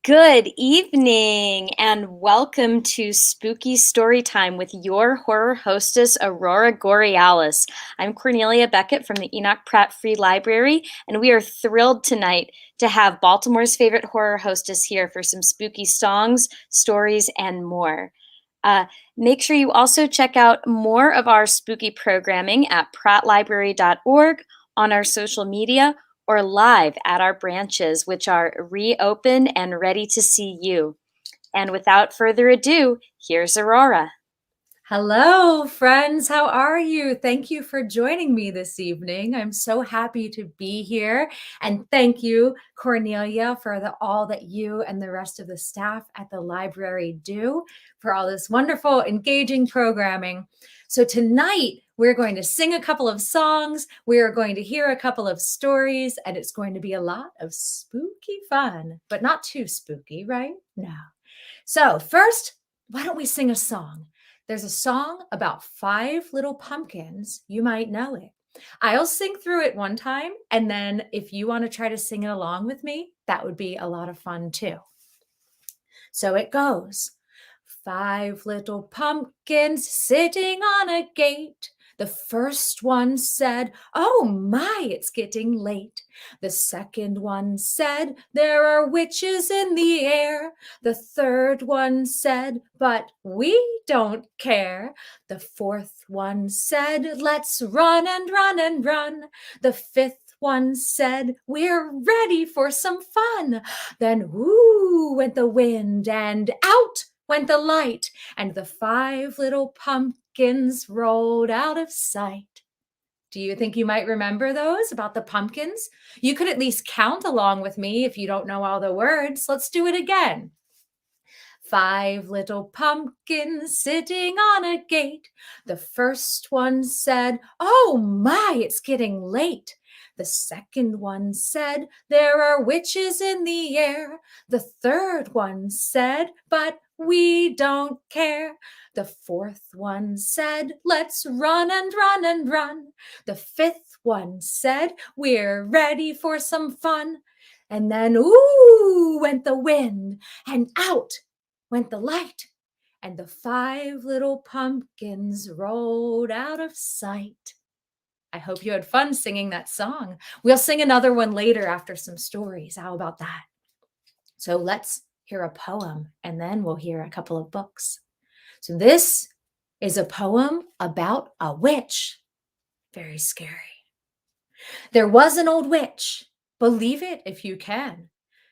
Good evening and welcome to Spooky Storytime with your horror hostess, Aurora Gorealis. I'm Cornelia Beckett from the Enoch Pratt Free Library, and we are thrilled tonight to have Baltimore's favorite horror hostess here for some spooky songs, stories, and more. Uh, Make sure you also check out more of our spooky programming at prattlibrary.org, on our social media, or live at our branches, which are reopened and ready to see you. And without further ado, here's Aurora. Hello, friends. How are you? Thank you for joining me this evening. I'm so happy to be here. And thank you, Cornelia, for all that you and the rest of the staff at the library do for all this wonderful, engaging programming. So tonight, we're going to sing a couple of songs. We are going to hear a couple of stories, and it's going to be a lot of spooky fun, but not too spooky, right? No. So first, why don't we sing a song? There's a song about 5 little pumpkins. You might know it. I'll sing through it one time, and then if you want to try to sing it along with me, that would be a lot of fun too. So it goes. 5 little pumpkins sitting on a gate. The first one said, "Oh my, it's getting late." The second one said, "There are witches in the air." The third one said, "But we don't care." The fourth one said, "Let's run and run and run." The fifth one said, "We're ready for some fun." Then whoo went the wind and out went the light, and the 5 little pumpkins rolled out of sight. Do you think you might remember those about the pumpkins? You could at least count along with me if you don't know all the words. Let's do it again. 5 little pumpkins sitting on a gate. The first one said, "Oh my, it's getting late." The second one said, "There are witches in the air." The third one said, "But we don't care." The fourth one said, "Let's run and run and run." The fifth one said, "We're ready for some fun." And then, ooh, went the wind, and out went the light, and the 5 little pumpkins rolled out of sight. I hope you had fun singing that song. We'll sing another one later after some stories. How about that? So let's hear a poem, and then we'll hear a couple of books. So this is a poem about a witch. Very scary. There was an old witch, believe it if you can.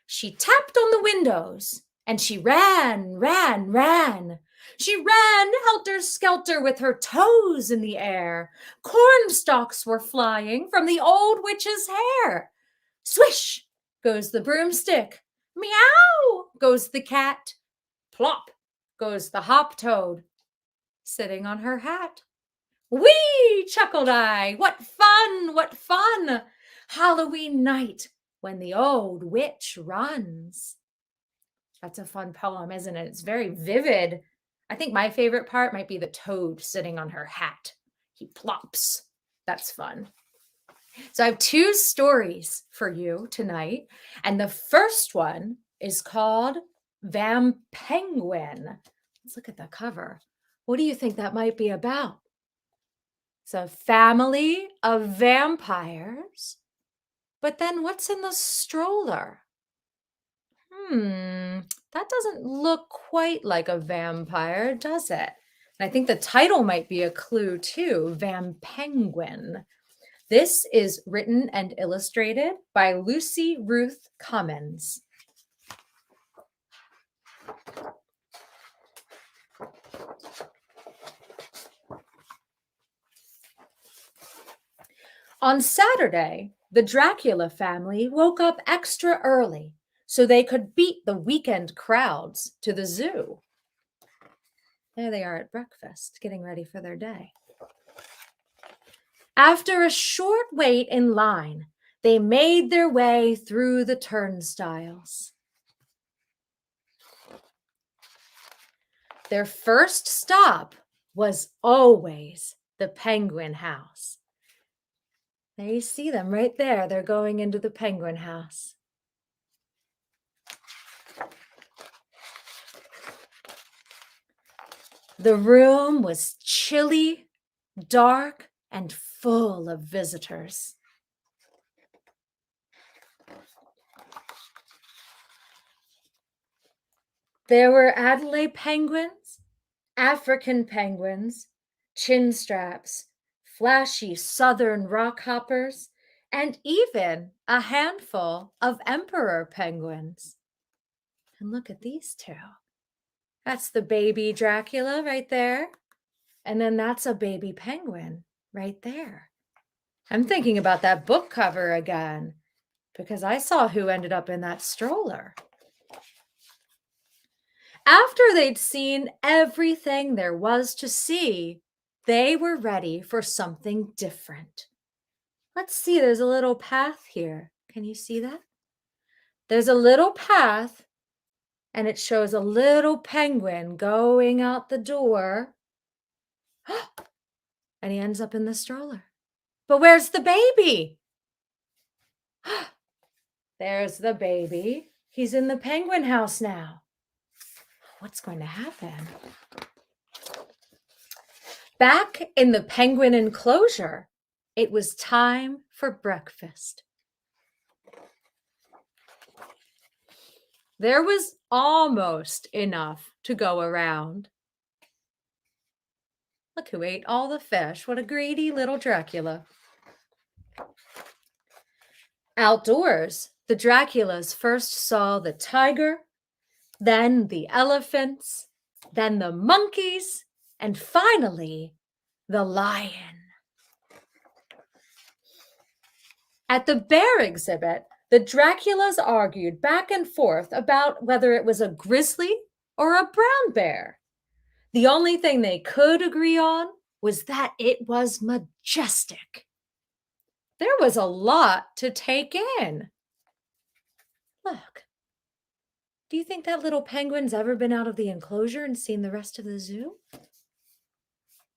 She tapped on the windows and she ran, ran, ran. She ran helter-skelter with her toes in the air. Corn stalks were flying from the old witch's hair. Swish goes the broomstick. Meow goes the cat. Plop goes the hop-toad, sitting on her hat. Whee! Chuckled I. What fun! What fun! Halloween night when the old witch runs. That's a fun poem, isn't it? It's very vivid. I think my favorite part might be the toad sitting on her hat. He plops. That's fun. So I have 2 stories for you tonight. And the first one is called Vam Penguin. Let's look at the cover. What do you think that might be about? It's a family of vampires. But then what's in the stroller? That doesn't look quite like a vampire, does it? And I think the title might be a clue too, Vam Penguin. This is written and illustrated by Lucy Ruth Cummins. On Saturday, the Dracula family woke up extra early so they could beat the weekend crowds to the zoo. There they are at breakfast, getting ready for their day. After a short wait in line, they made their way through the turnstiles. Their first stop was always the Penguin House. There you see them right there. They're going into the Penguin House. The room was chilly, dark, and full of visitors. There were Adelaide penguins, African penguins, chinstraps, flashy southern rockhoppers, and even a handful of emperor penguins. And look at these two. That's the baby Dracula right there. And then that's a baby penguin right there. I'm thinking about that book cover again because I saw who ended up in that stroller. After they'd seen everything there was to see, they were ready for something different. Let's see, there's a little path here. Can you see that? There's a little path, and it shows a little penguin going out the door. And he ends up in the stroller. But where's the baby? There's the baby. He's in the penguin house now. What's going to happen? Back in the penguin enclosure, it was time for breakfast. There was almost enough to go around. Look who ate all the fish. What a greedy little Dracula. Outdoors, the Draculas first saw the tiger, then the elephants, then the monkeys, and finally, the lion. At the bear exhibit, the Draculas argued back and forth about whether it was a grizzly or a brown bear. The only thing they could agree on was that it was majestic. There was a lot to take in. Look, do you think that little penguin's ever been out of the enclosure and seen the rest of the zoo?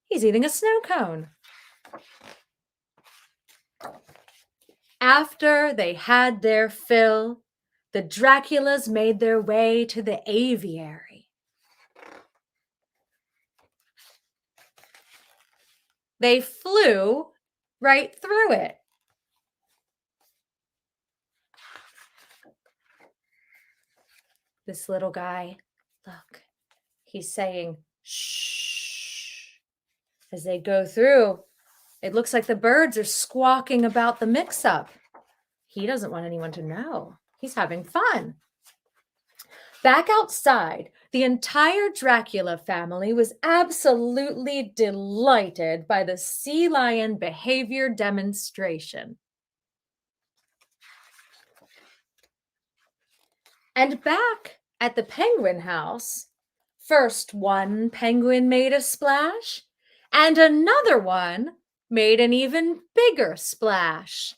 He's eating a snow cone. After they had their fill, the Draculas made their way to the aviary. They flew right through it. This little guy, look, he's saying, shh. As they go through, it looks like the birds are squawking about the mix-up. He doesn't want anyone to know. He's having fun. Back outside, the entire Dracula family was absolutely delighted by the sea lion behavior demonstration. And back at the penguin house, first one penguin made a splash, and another one made an even bigger splash.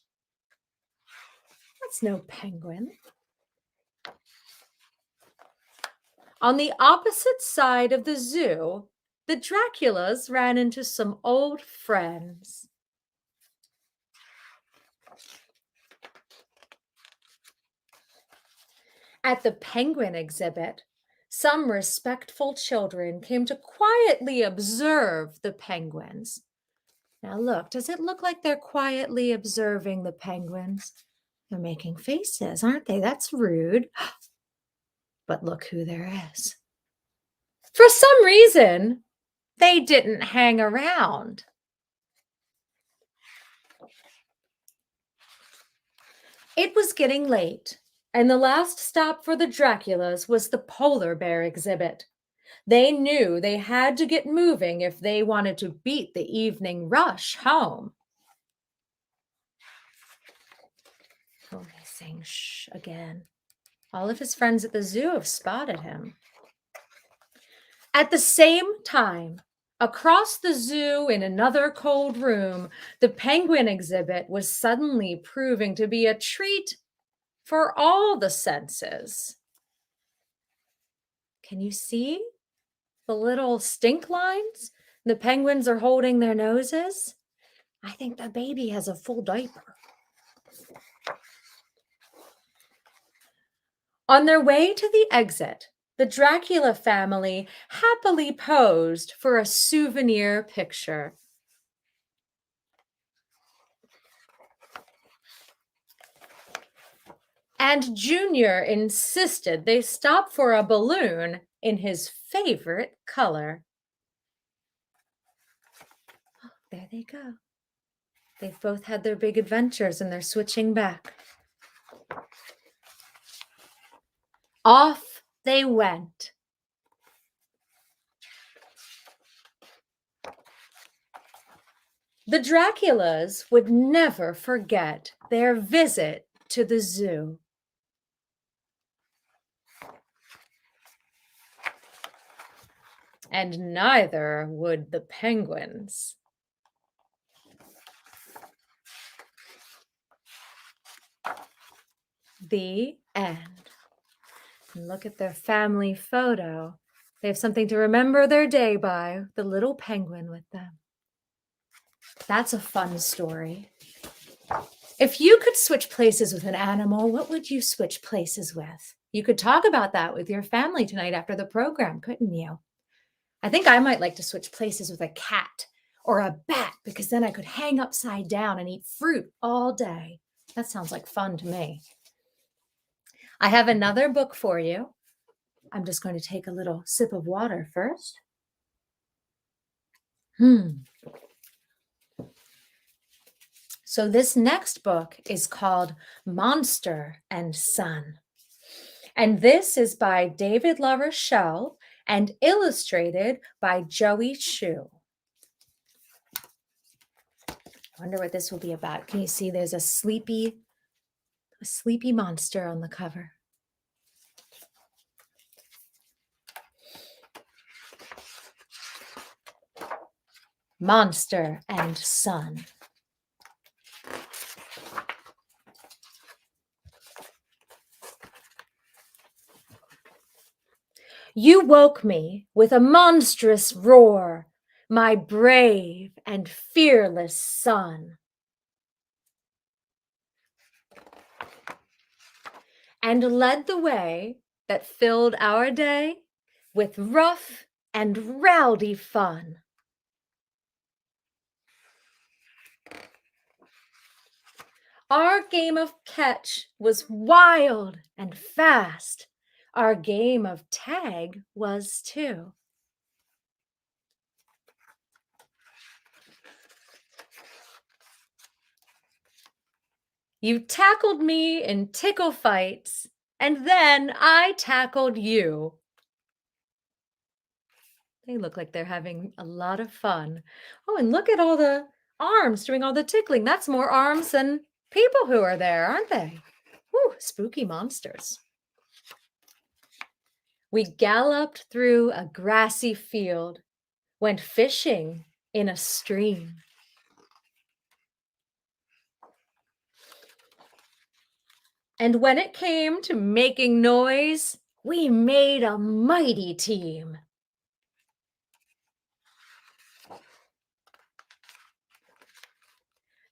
That's no penguin. On the opposite side of the zoo, the Draculas ran into some old friends. At the penguin exhibit, some respectful children came to quietly observe the penguins. Now look, does it look like they're quietly observing the penguins? They're making faces, aren't they? That's rude. But look who there is. For some reason, they didn't hang around. It was getting late, and the last stop for the Draculas was the polar bear exhibit. They knew they had to get moving if they wanted to beat the evening rush home. Oh, he's saying shh again. All of his friends at the zoo have spotted him. At the same time, across the zoo in another cold room, the penguin exhibit was suddenly proving to be a treat for all the senses. Can you see the little stink lines? The penguins are holding their noses. I think the baby has a full diaper. On their way to the exit, The Dracula family happily posed for a souvenir picture. And Junior insisted they stop for a balloon in his favorite color. Oh, there they go. They've both had their big adventures and they're switching back. Off they went. The Draculas would never forget their visit to the zoo. And neither would the penguins. The end. And look at their family photo. They have something to remember their day by, the little penguin with them. That's a fun story. If you could switch places with an animal, what would you switch places with? You could talk about that with your family tonight after the program, couldn't you? I think I might like to switch places with a cat or a bat because then I could hang upside down and eat fruit all day. That sounds like fun to me. I have another book for you. I'm just going to take a little sip of water first. So this next book is called Monster and Son. And this is by David LaRochelle and illustrated by Joey Chu. I wonder what this will be about. Can you see there's a sleepy monster on the cover? Monster and Son. You woke me with a monstrous roar, my brave and fearless son. And led the way that filled our day with rough and rowdy fun. Our game of catch was wild and fast. Our game of tag was too. You tackled me in tickle fights, and then I tackled you. They look like they're having a lot of fun. Oh, and look at all the arms doing all the tickling. That's more arms than people who are there, aren't they? Woo, spooky monsters. We galloped through a grassy field, went fishing in a stream. And when it came to making noise, we made a mighty team.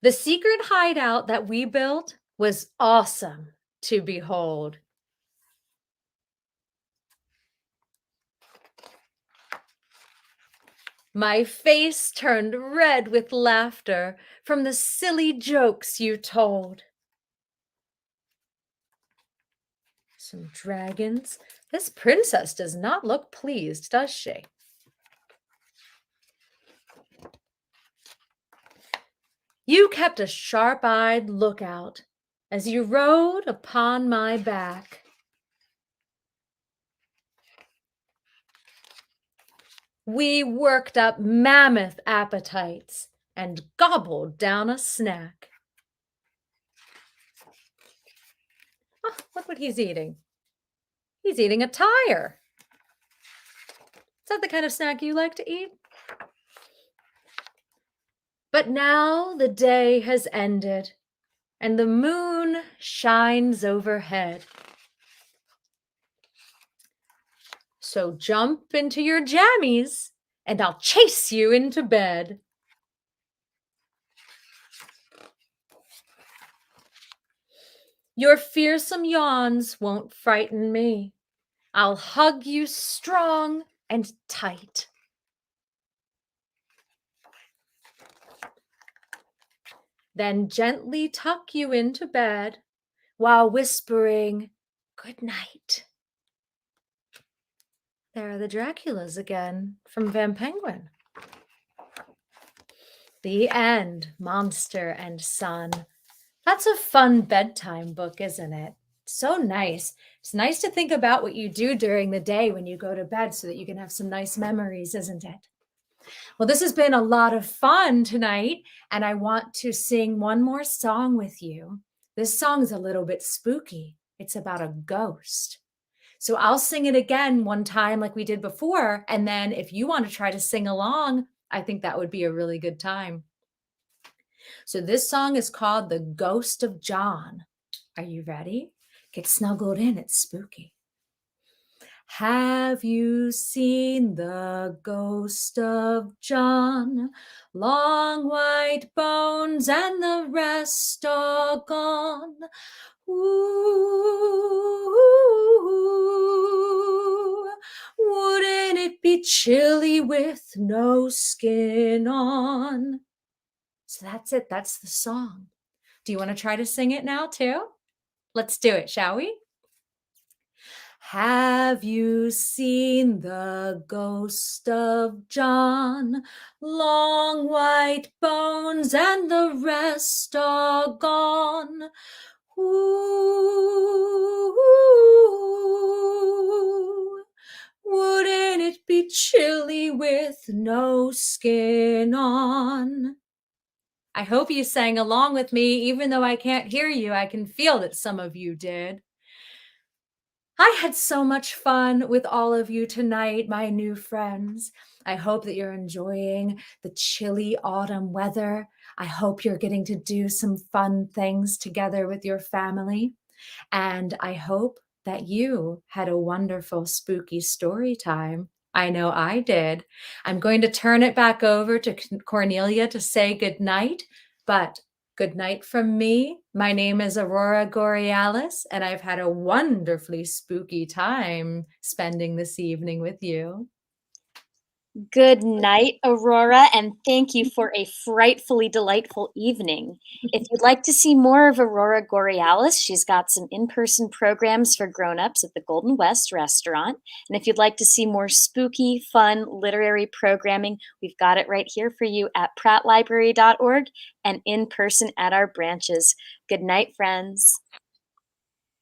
The secret hideout that we built was awesome to behold. My face turned red with laughter from the silly jokes you told. Some dragons. This princess does not look pleased, does she? You kept a sharp-eyed lookout as you rode upon my back. We worked up mammoth appetites and gobbled down a snack. Oh, look what he's eating. He's eating a tire. Is that the kind of snack you like to eat? But now the day has ended and the moon shines overhead. So jump into your jammies and I'll chase you into bed. Your fearsome yawns won't frighten me. I'll hug you strong and tight. Then gently tuck you into bed while whispering, good night. There are the Draculas again from Vam Penguin. The End, Monster and Son. That's a fun bedtime book, isn't it? So nice. It's nice to think about what you do during the day when you go to bed so that you can have some nice memories, isn't it? Well, this has been a lot of fun tonight, and I want to sing one more song with you. This song's a little bit spooky. It's about a ghost. So I'll sing it again one time like we did before, and then if you want to try to sing along, I think that would be a really good time. So this song is called The Ghost of John. Are you ready? Get snuggled in, it's spooky. Have you seen the ghost of John? Long white bones and the rest are gone. Ooh, wouldn't it be chilly with no skin on? So that's it. That's the song. Do you want to try to sing it now too? Let's do it, shall we? Have you seen the ghost of John? Long white bones and the rest are gone. Ooh, wouldn't it be chilly with no skin on? I hope you sang along with me. Even though I can't hear you, I can feel that some of you did. I had so much fun with all of you tonight, my new friends. I hope that you're enjoying the chilly autumn weather. I hope you're getting to do some fun things together with your family. And I hope that you had a wonderful spooky story time. I know I did. I'm going to turn it back over to Cornelia to say good night, but good night from me. My name is Aurora Gorealis, and I've had a wonderfully spooky time spending this evening with you. Good night, Aurora, and thank you for a frightfully delightful evening. If you'd like to see more of Aurora Gorealis, she's got some in-person programs for grown-ups at the Golden West restaurant. And if you'd like to see more spooky, fun, literary programming, we've got it right here for you at prattlibrary.org and in person at our branches. Good night, friends.